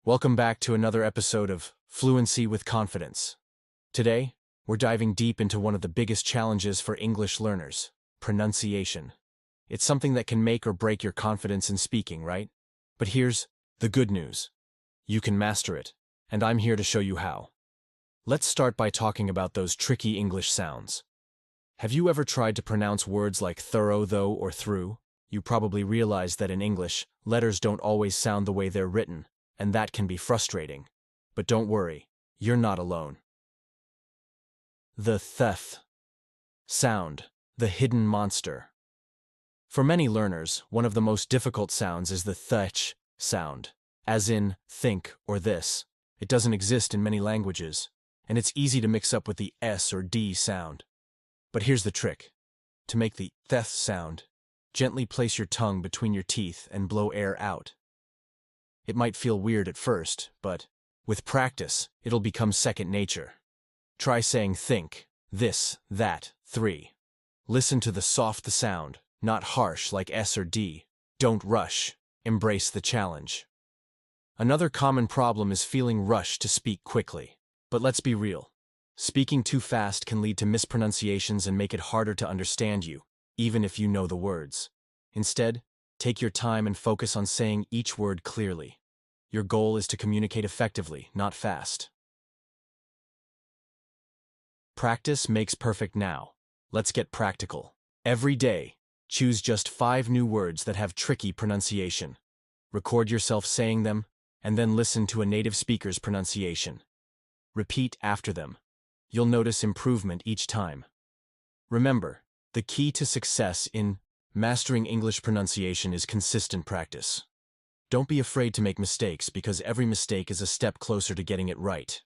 Welcome back to another episode of Fluency with Confidence. Today, we're diving deep into one of the biggest challenges for English learners, pronunciation. It's something that can make or break your confidence in speaking, right? But here's the good news. You can master it, and I'm here to show you how. Let's start by talking about those tricky English sounds. Have you ever tried to pronounce words like thorough, though, or through? You probably realize that in English, letters don't always sound the way they're written, and that can be frustrating. But don't worry, you're not alone. The th sound, the hidden monster. For many learners, one of the most difficult sounds is the th sound, as in think or this. It doesn't exist in many languages, and it's easy to mix up with the s or d sound. But here's the trick. To make the th sound, gently place your tongue between your teeth and blow air out. It might feel weird at first, but with practice, it'll become second nature. Try saying think, this, that, three. Listen to the soft sound, not harsh like S or D. Don't rush. Embrace the challenge. Another common problem is feeling rushed to speak quickly. But let's be real. Speaking too fast can lead to mispronunciations and make it harder to understand you, even if you know the words. Instead, take your time and focus on saying each word clearly. Your goal is to communicate effectively, not fast. Practice makes perfect now. Let's get practical. Every day, choose just 5 new words that have tricky pronunciation. Record yourself saying them, and then listen to a native speaker's pronunciation. Repeat after them. You'll notice improvement each time. Remember, the key to success in mastering English pronunciation is consistent practice. Don't be afraid to make mistakes because every mistake is a step closer to getting it right.